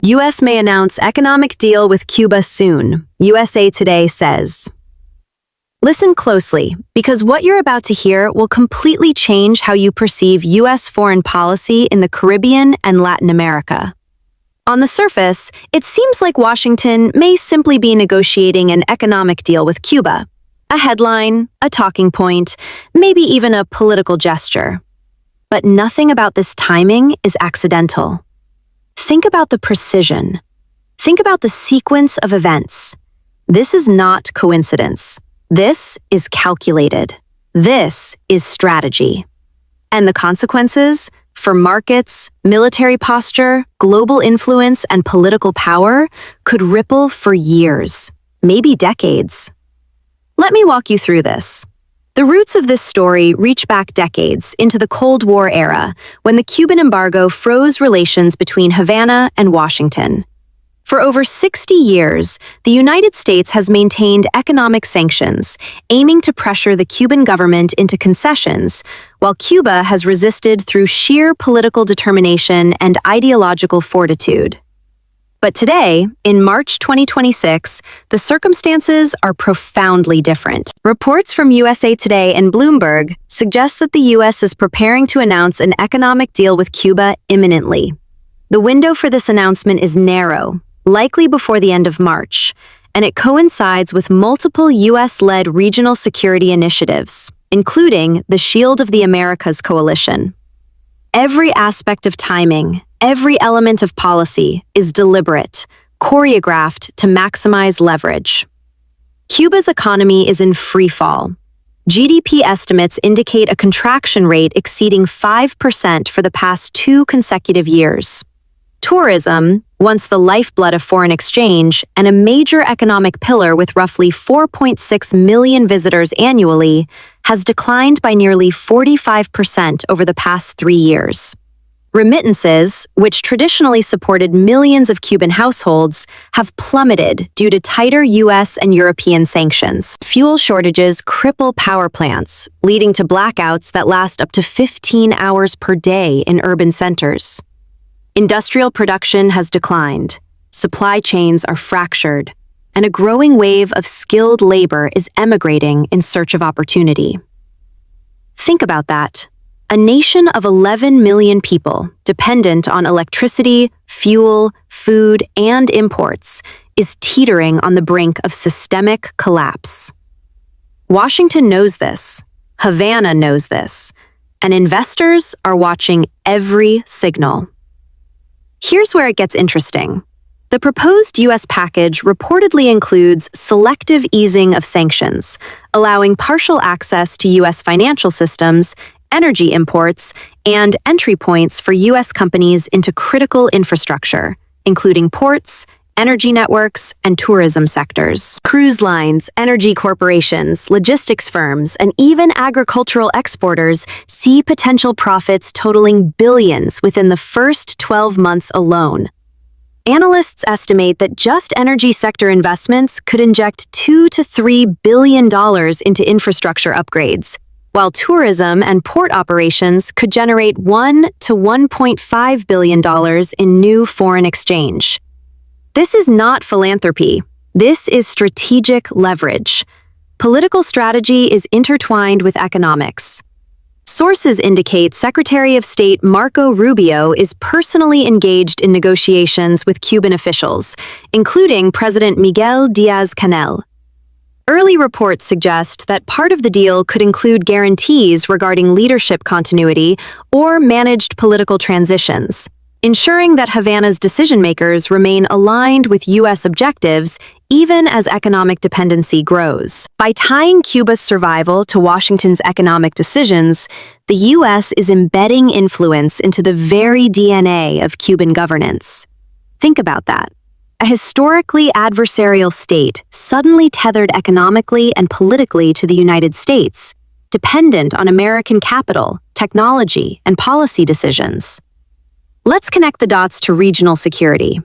U.S. may announce economic deal with Cuba soon, USA Today says. Listen closely, because what you're about to hear will completely change how you perceive U.S. foreign policy in the Caribbean and Latin America. On the surface, it seems like Washington may simply be negotiating an economic deal with Cuba. A headline, a talking point, maybe even a political gesture. But nothing about this timing is accidental. Think about the precision. Think about the sequence of events. This is not coincidence. This is calculated. This is strategy. And the consequences? For markets, military posture, global influence, and political power could ripple for years, maybe decades. Let me walk you through this. The roots of this story reach back decades into the Cold War era, when the Cuban embargo froze relations between Havana and Washington. For over 60 years, the United States has maintained economic sanctions, aiming to pressure the Cuban government into concessions, while Cuba has resisted through sheer political determination and ideological fortitude. But today, in March 2026, the circumstances are profoundly different. Reports from USA Today and Bloomberg suggest that the U.S. is preparing to announce an economic deal with Cuba imminently. The window for this announcement is narrow, likely before the end of March, and it coincides with multiple U.S.-led regional security initiatives, including the Shield of the Americas coalition. Every aspect of timing, every element of policy is deliberate, choreographed to maximize leverage. Cuba's economy is in freefall. GDP estimates indicate a contraction rate exceeding 5% for the past 2 consecutive years. Tourism, once the lifeblood of foreign exchange and a major economic pillar with roughly 4.6 million visitors annually, has declined by nearly 45% over the past 3 years. Remittances, which traditionally supported millions of Cuban households, have plummeted due to tighter U.S. and European sanctions. Fuel shortages cripple power plants, leading to blackouts that last up to 15 hours per day in urban centers. Industrial production has declined, supply chains are fractured, and a growing wave of skilled labor is emigrating in search of opportunity. Think about that. A nation of 11 million people, dependent on electricity, fuel, food, and imports, is teetering on the brink of systemic collapse. Washington knows this, Havana knows this, and investors are watching every signal. Here's where it gets interesting. The proposed U.S. package reportedly includes selective easing of sanctions, allowing partial access to U.S. financial systems, energy imports, and entry points for U.S. companies into critical infrastructure, including ports, energy networks, and tourism sectors. Cruise lines, energy corporations, logistics firms, and even agricultural exporters see potential profits totaling billions within the first 12 months alone. Analysts estimate that just energy sector investments could inject $2 to $3 billion into infrastructure upgrades, while tourism and port operations could generate $1 to $1.5 billion in new foreign exchange. This is not philanthropy. This is strategic leverage. Political strategy is intertwined with economics. Sources indicate Secretary of State Marco Rubio is personally engaged in negotiations with Cuban officials, including President Miguel Díaz-Canel. Early reports suggest that part of the deal could include guarantees regarding leadership continuity or managed political transitions, ensuring that Havana's decision-makers remain aligned with U.S. objectives even as economic dependency grows. By tying Cuba's survival to Washington's economic decisions, the U.S. is embedding influence into the very DNA of Cuban governance. Think about that. A historically adversarial state suddenly tethered economically and politically to the United States, dependent on American capital, technology, and policy decisions. Let's connect the dots to regional security.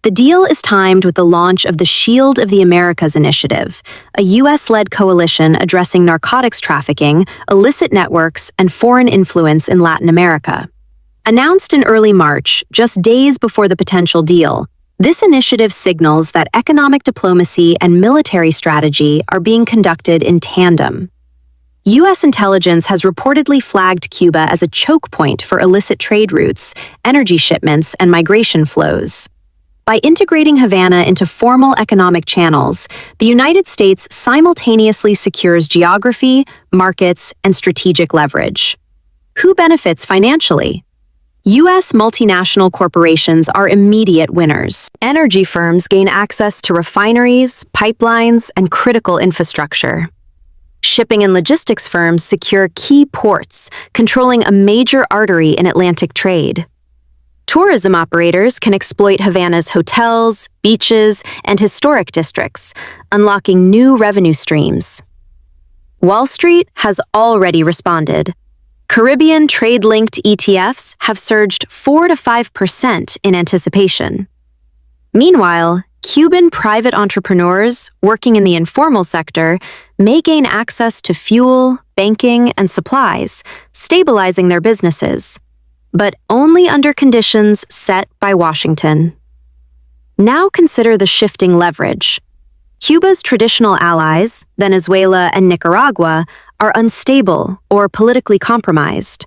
The deal is timed with the launch of the Shield of the Americas initiative, a U.S.-led coalition addressing narcotics trafficking, illicit networks, and foreign influence in Latin America. Announced in early March, just days before the potential deal, This initiative signals that economic diplomacy and military strategy are being conducted in tandem. U.S. intelligence has reportedly flagged Cuba as a choke point for illicit trade routes, energy shipments, and migration flows. By integrating Havana into formal economic channels, the United States simultaneously secures geography, markets, and strategic leverage. Who benefits financially? U.S. multinational corporations are immediate winners. Energy firms gain access to refineries, pipelines, and critical infrastructure. Shipping and logistics firms secure key ports, controlling a major artery in Atlantic trade. Tourism operators can exploit Havana's hotels, beaches, and historic districts, unlocking new revenue streams. Wall Street has already responded. Caribbean trade-linked ETFs have surged 4 to 5% in anticipation. Meanwhile, Cuban private entrepreneurs working in the informal sector may gain access to fuel, banking, and supplies, stabilizing their businesses, but only under conditions set by Washington. Now consider the shifting leverage. Cuba's traditional allies, Venezuela and Nicaragua, are unstable or politically compromised.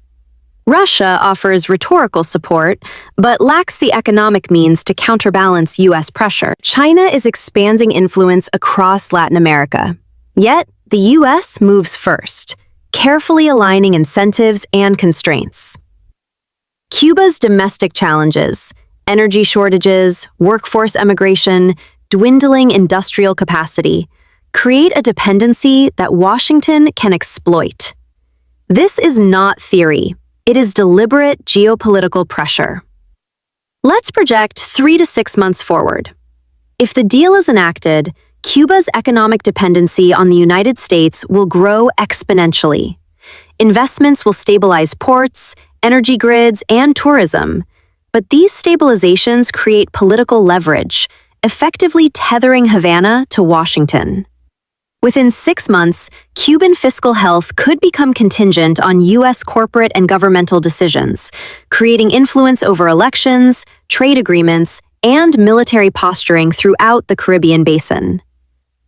Russia offers rhetorical support, but lacks the economic means to counterbalance U.S. pressure. China is expanding influence across Latin America. Yet, the U.S. moves first, carefully aligning incentives and constraints. Cuba's domestic challenges, energy shortages, workforce emigration, dwindling industrial capacity, create a dependency that Washington can exploit. This is not theory. It is deliberate geopolitical pressure. Let's project 3 to 6 months forward. If the deal is enacted, Cuba's economic dependency on the United States will grow exponentially. Investments will stabilize ports, energy grids, and tourism. But these stabilizations create political leverage, effectively tethering Havana to Washington. Within 6 months, Cuban fiscal health could become contingent on U.S. corporate and governmental decisions, creating influence over elections, trade agreements, and military posturing throughout the Caribbean basin.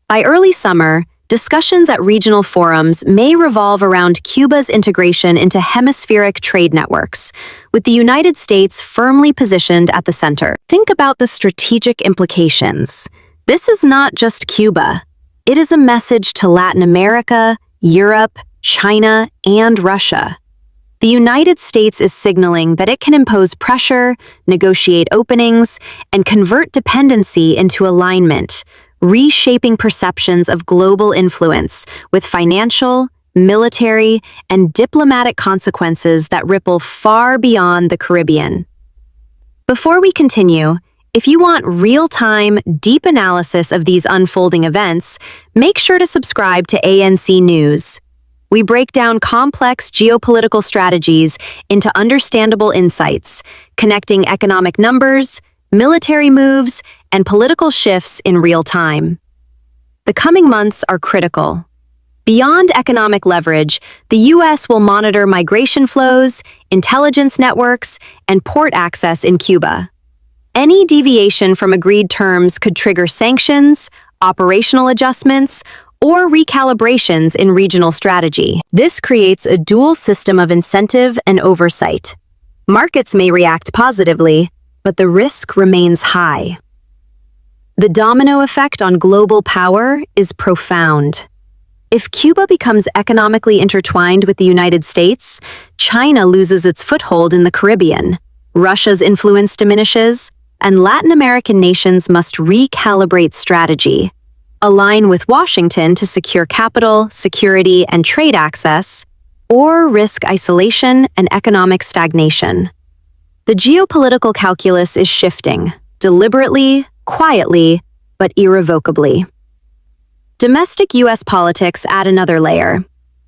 By early summer, discussions at regional forums may revolve around Cuba's integration into hemispheric trade networks, with the United States firmly positioned at the center. Think about the strategic implications. This is not just Cuba. It is a message to Latin America, Europe, China, and Russia. The United States is signaling that it can impose pressure, negotiate openings, and convert dependency into alignment, reshaping perceptions of global influence with financial, military, and diplomatic consequences that ripple far beyond the Caribbean. Before we continue, if you want real-time, deep analysis of these unfolding events, make sure to subscribe to ANC News. We break down complex geopolitical strategies into understandable insights, connecting economic numbers, military moves, and political shifts in real time. The coming months are critical. Beyond economic leverage, the U.S. will monitor migration flows, intelligence networks, and port access in Cuba. Any deviation from agreed terms could trigger sanctions, operational adjustments, or recalibrations in regional strategy. This creates a dual system of incentive and oversight. Markets may react positively, but the risk remains high. The domino effect on global power is profound. If Cuba becomes economically intertwined with the United States, China loses its foothold in the Caribbean, Russia's influence diminishes, and Latin American nations must recalibrate strategy, align with Washington to secure capital, security, and trade access, or risk isolation and economic stagnation. The geopolitical calculus is shifting, deliberately, quietly, but irrevocably. Domestic U.S. politics add another layer.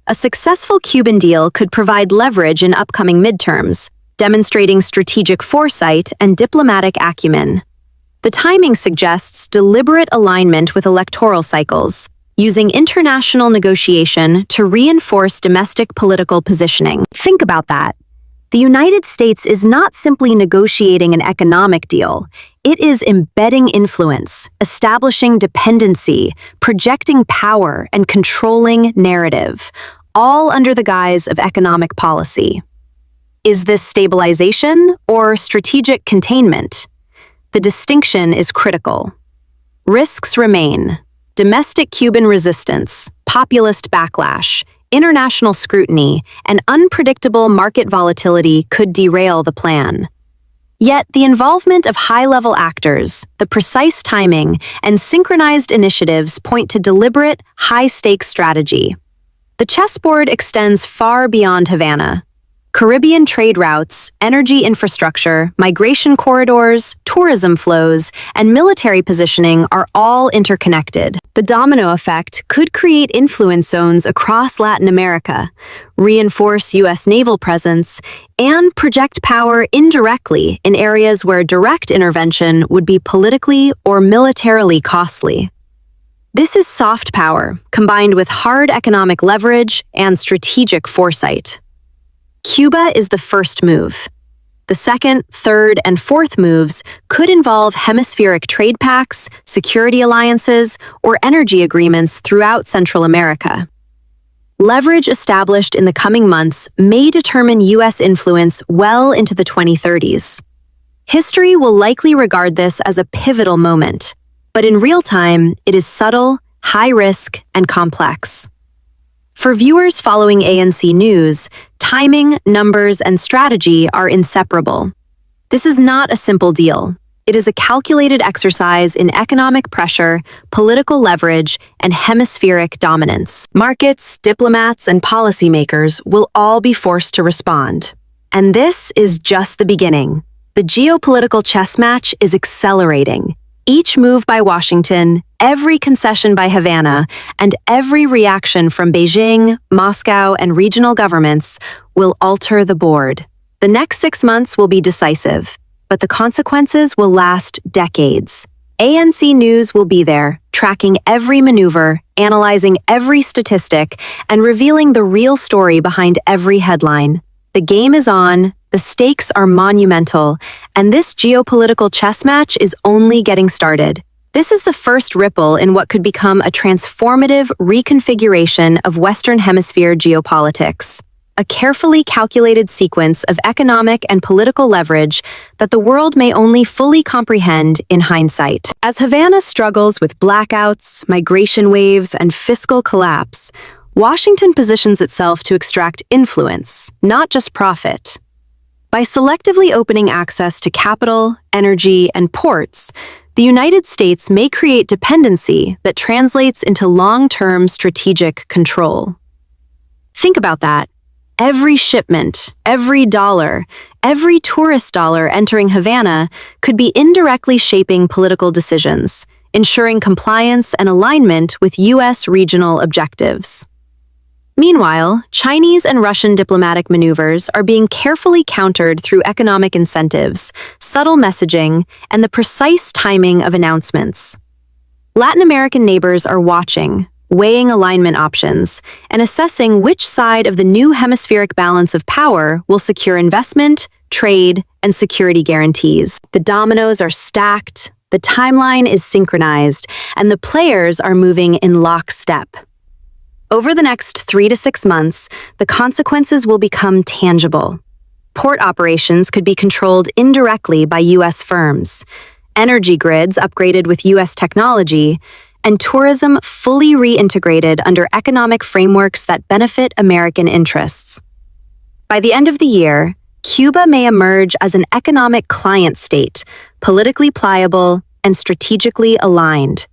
A successful Cuban deal could provide leverage in upcoming midterms, demonstrating strategic foresight and diplomatic acumen. The timing suggests deliberate alignment with electoral cycles, using international negotiation to reinforce domestic political positioning. Think about that. The United States is not simply negotiating an economic deal. It is embedding influence, establishing dependency, projecting power, and controlling narrative, all under the guise of economic policy. Is this stabilization or strategic containment? The distinction is critical. Risks remain: domestic Cuban resistance, populist backlash, international scrutiny, and unpredictable market volatility could derail the plan. Yet the involvement of high-level actors, the precise timing, and synchronized initiatives point to deliberate, high-stakes strategy. The chessboard extends far beyond Havana. Caribbean trade routes, energy infrastructure, migration corridors, tourism flows, and military positioning are all interconnected. The domino effect could create influence zones across Latin America, reinforce U.S. naval presence, and project power indirectly in areas where direct intervention would be politically or militarily costly. This is soft power, combined with hard economic leverage and strategic foresight. Cuba is the first move. The second, third, and fourth moves could involve hemispheric trade pacts, security alliances, or energy agreements throughout Central America. Leverage established in the coming months may determine U.S. influence well into the 2030s. History will likely regard this as a pivotal moment, but in real time, it is subtle, high risk, and complex. For viewers following ANC News, timing, numbers, and strategy are inseparable. This is not a simple deal. It is a calculated exercise in economic pressure, political leverage, and hemispheric dominance. Markets, diplomats, and policymakers will all be forced to respond. And this is just the beginning. The geopolitical chess match is accelerating. Each move by Washington, every concession by Havana, and every reaction from Beijing, Moscow, and regional governments will alter the board. The next 6 months will be decisive, but the consequences will last decades. ANC News will be there, tracking every maneuver, analyzing every statistic, and revealing the real story behind every headline. The game is on. The stakes are monumental, and this geopolitical chess match is only getting started. This is the first ripple in what could become a transformative reconfiguration of Western Hemisphere geopolitics, a carefully calculated sequence of economic and political leverage that the world may only fully comprehend in hindsight. As Havana struggles with blackouts, migration waves, and fiscal collapse, Washington positions itself to extract influence, not just profit. By selectively opening access to capital, energy, and ports, the United States may create dependency that translates into long-term strategic control. Think about that. Every shipment, every dollar, every tourist dollar entering Havana could be indirectly shaping political decisions, ensuring compliance and alignment with U.S. regional objectives. Meanwhile, Chinese and Russian diplomatic maneuvers are being carefully countered through economic incentives, subtle messaging, and the precise timing of announcements. Latin American neighbors are watching, weighing alignment options, and assessing which side of the new hemispheric balance of power will secure investment, trade, and security guarantees. The dominoes are stacked, the timeline is synchronized, and the players are moving in lockstep. Over the next 3 to 6 months, the consequences will become tangible. Port operations could be controlled indirectly by U.S. firms, energy grids upgraded with U.S. technology, and tourism fully reintegrated under economic frameworks that benefit American interests. By the end of the year, Cuba may emerge as an economic client state, politically pliable and strategically aligned.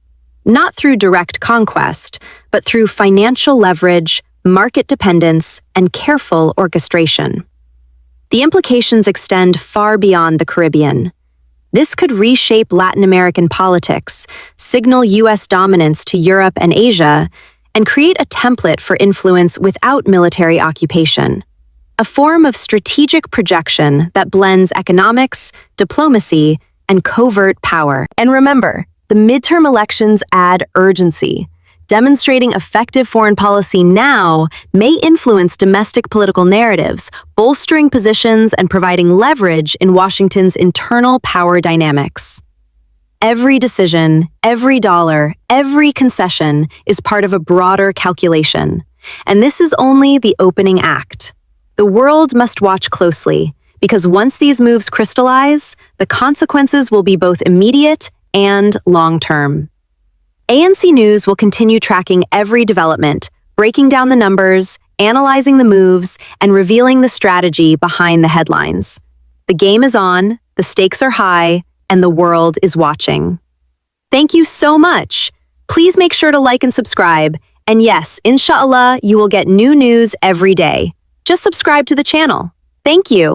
Not through direct conquest, but through financial leverage, market dependence, and careful orchestration. The implications extend far beyond the Caribbean. This could reshape Latin American politics, signal U.S. dominance to Europe and Asia, and create a template for influence without military occupation. A form of strategic projection that blends economics, diplomacy, and covert power. And remember, the midterm elections add urgency. Demonstrating effective foreign policy now may influence domestic political narratives, bolstering positions and providing leverage in Washington's internal power dynamics. Every decision, every dollar, every concession is part of a broader calculation. And this is only the opening act. The world must watch closely, because once these moves crystallize, the consequences will be both immediate and long-term. ANC News will continue tracking every development, breaking down the numbers, analyzing the moves, and revealing the strategy behind the headlines. The game is on, the stakes are high, and the world is watching. Thank you so much. Please make sure to like and subscribe. And yes, inshallah, you will get new news every day. Just subscribe to the channel. Thank you.